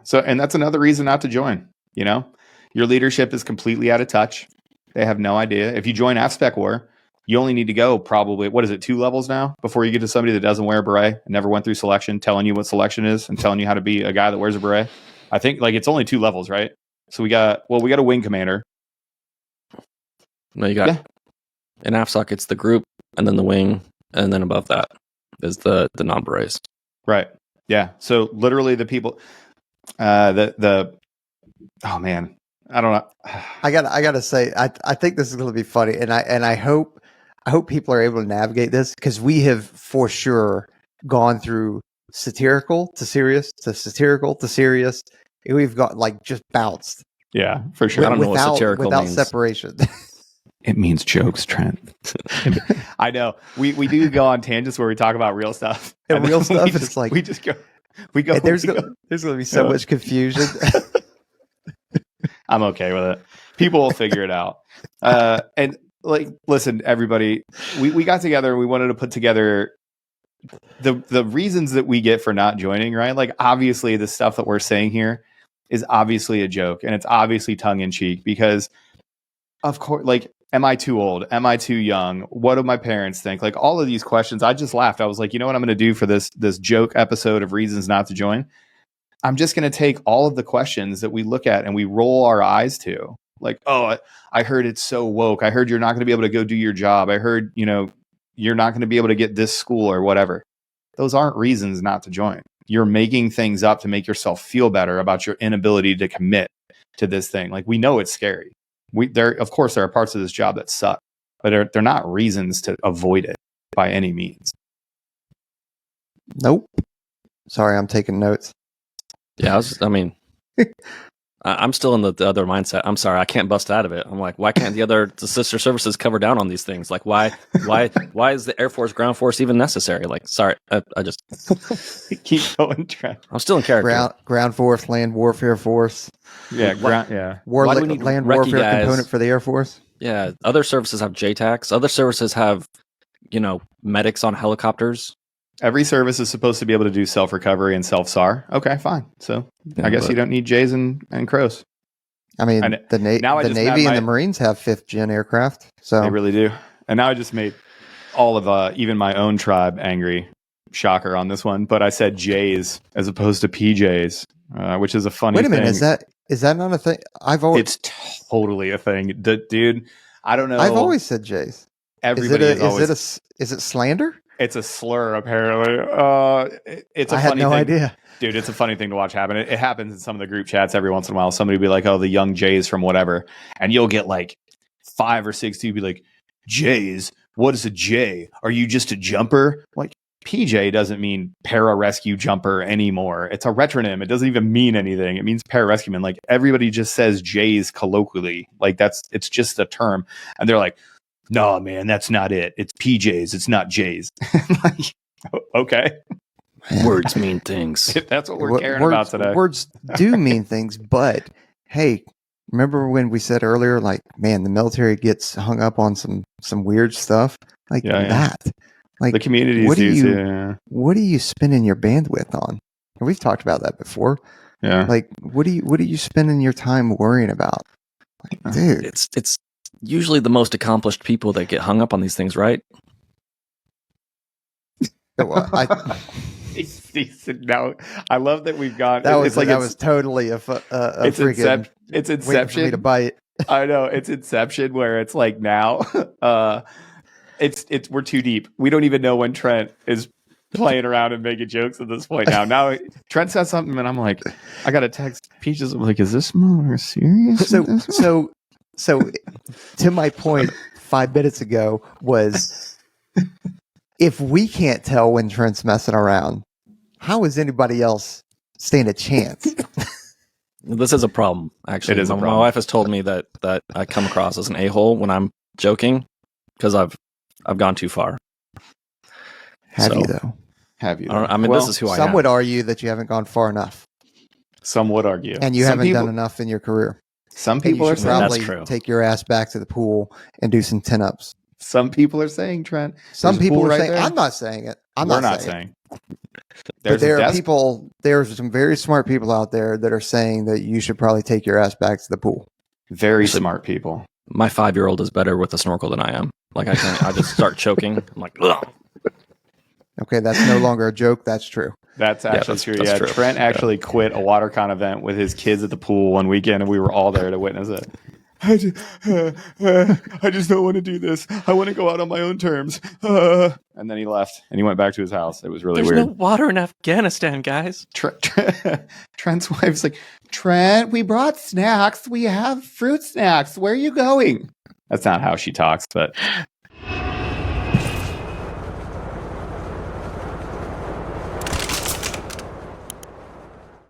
So, and that's another reason not to join. You know, your leadership is completely out of touch. They have no idea. If you join AFSPECWAR, you only need to go probably, what is it, 2 levels now before you get to somebody that doesn't wear a beret and never went through selection, telling you what selection is and telling you how to be a guy that wears a beret. I think like it's only 2 levels, right? So we got a wing commander. No, you got in AFSOC, it's the group and then the wing, and then above that is the non-berets. Right. Yeah. So literally the people, oh man, I don't know. I gotta say, I think this is going to be funny, and I hope people are able to navigate this, because we have for sure gone through satirical to serious to satirical to serious. We've got like just bounced. Yeah, for sure. I don't know what satirical without means. separation. It means jokes, Trent. I know. We do go on tangents where we talk about real stuff. And real stuff is like we go. There's going to be so much confusion. I'm okay with it. People will figure it out. And like, listen, everybody, we got together and we wanted to put together the reasons that we get for not joining, right? Like, obviously the stuff that we're saying here is obviously a joke, and it's obviously tongue in cheek, because of course, like, am I too old? Am I too young? What do my parents think? Like, all of these questions, I just laughed. I was like, you know what I'm going to do for this joke episode of reasons not to join? I'm just going to take all of the questions that we look at and we roll our eyes to, like, oh, I heard it's so woke. I heard you're not going to be able to go do your job. I heard, you're not going to be able to get this school or whatever. Those aren't reasons not to join. You're making things up to make yourself feel better about your inability to commit to this thing. Like, we know it's scary. Of course, there are parts of this job that suck, but they're not reasons to avoid it by any means. Nope. Sorry, I'm taking notes. Yeah, I'm still in the other mindset. I'm sorry, I can't bust out of it. I'm like, why can't the sister services cover down on these things? Like, why is the Air Force, ground force even necessary? Like, sorry, I just keep going, Trent. I'm still in character. Ground force, land warfare force. Yeah, Why do we need land recce warfare guys? Component for the Air Force. Yeah, other services have JTACs. Other services have, medics on helicopters. Every service is supposed to be able to do self-recovery and self-SAR. Okay, fine. So I guess you don't need J's and Crows. I mean, the Navy and the Marines have 5th gen aircraft. So they really do. And now I just made all of even my own tribe angry. Shocker on this one. But I said J's as opposed to PJs, which is a funny thing. Wait a minute. Is that not a thing? It's totally a thing. Dude, I don't know. I've always said J's. Everybody is it slander? It's a slur, apparently. I had no idea. Dude, it's a funny thing to watch happen. It happens in some of the group chats every once in a while. Somebody will be like, oh, the young Jays from whatever. And you'll get like 5 or 6 people be like, Jays? What is a J? Are you just a jumper? Like, PJ doesn't mean para-rescue jumper anymore. It's a retronym. It doesn't even mean anything. It means para-rescueman. Like, everybody just says Jays colloquially. Like, it's just a term. And they're like, no, man, that's not it. It's PJs. It's not J's. Like, okay. Words mean things. That's what we're caring about today. Words do mean things, but hey, remember when we said earlier, like, man, the military gets hung up on some weird stuff like that. Like, the communities what are you spending your bandwidth on? And we've talked about that before. Yeah. Like, what are you spending your time worrying about? Like, dude, it's usually the most accomplished people that get hung up on these things, right? Well, no, I love that we've got. That was totally a freaking. It's Inception. For me to bite. I know, it's Inception, where it's like now, we're too deep. We don't even know when Trent is playing around and making jokes at this point. Now Trent says something, and I'm like, I got to text Peaches. I'm like, is this more serious? So, to my point 5 minutes ago was, if we can't tell when Trent's messing around, how is anybody else stand a chance? This is a problem, actually. It is a problem. My wife has told me that I come across as an a-hole when I'm joking, because I've gone too far. Have you, though? Have you? This is who I am. Some would argue that you haven't gone far enough. Some would argue. And you haven't done enough in your career. Some people are saying that's true. Take your ass back to the pool and do some 10-ups. Some people are saying, Trent. Some people are saying, I'm not saying it. I'm We're not not saying. saying. But there are desk- people, there's some very smart people out there that are saying that you should probably take your ass back to the pool. Very Actually, smart people. My 5-year-old is better with a snorkel than I am. Like I just start choking. I'm like, ugh. Okay, that's no longer a joke. That's true. That's actually true. that's Yeah, true. Trent actually quit a WaterCon event with his kids at the pool one weekend, and we were all there to witness it. I just don't want to do this. I want to go out on my own terms. And then he left, and he went back to his house. It was really There's weird. no water in Afghanistan, guys. Trent's wife's like, Trent, we brought snacks. We have fruit snacks. Where are you going? That's not how she talks, but